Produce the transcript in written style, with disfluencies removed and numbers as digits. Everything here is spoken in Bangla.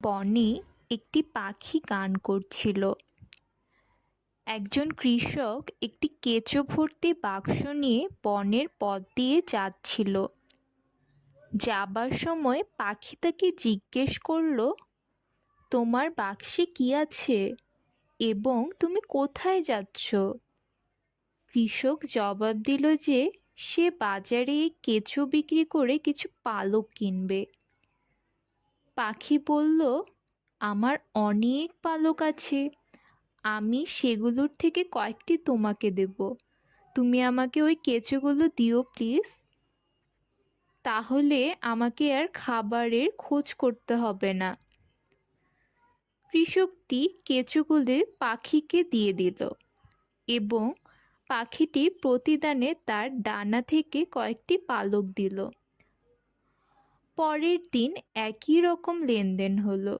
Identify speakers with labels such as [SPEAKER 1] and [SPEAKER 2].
[SPEAKER 1] বনে একটি পাখি গান করছিল। একজন কৃষক একটি কেঁচো ভর্তি বাক্স নিয়ে বনের পথ দিয়ে যাচ্ছিল। যাবার সময় পাখি তাকে জিজ্ঞেস করলো, তোমার বাক্সে কি আছে এবং তুমি কোথায় যাচ্ছ? কৃষক জবাব দিল যে সে বাজারে এই কেঁচো বিক্রি করে কিছু পালক কিনবে। পাখি বলল, আমার অনেক পালক আছে, আমি সেগুলোর থেকে কয়েকটি তোমাকে দেব, তুমি আমাকে ওই কেঁচোগুলো দিও প্লিজ। তাহলে আমাকে আর খাবারের খোঁজ করতে হবে না। কৃষকটি কেঁচোগুলো পাখিকে দিয়ে দিল এবং পাখিটি প্রতিদানে তার ডানা থেকে কয়েকটি পালক দিল। পরের দিন একই রকম লেনদেন হলো।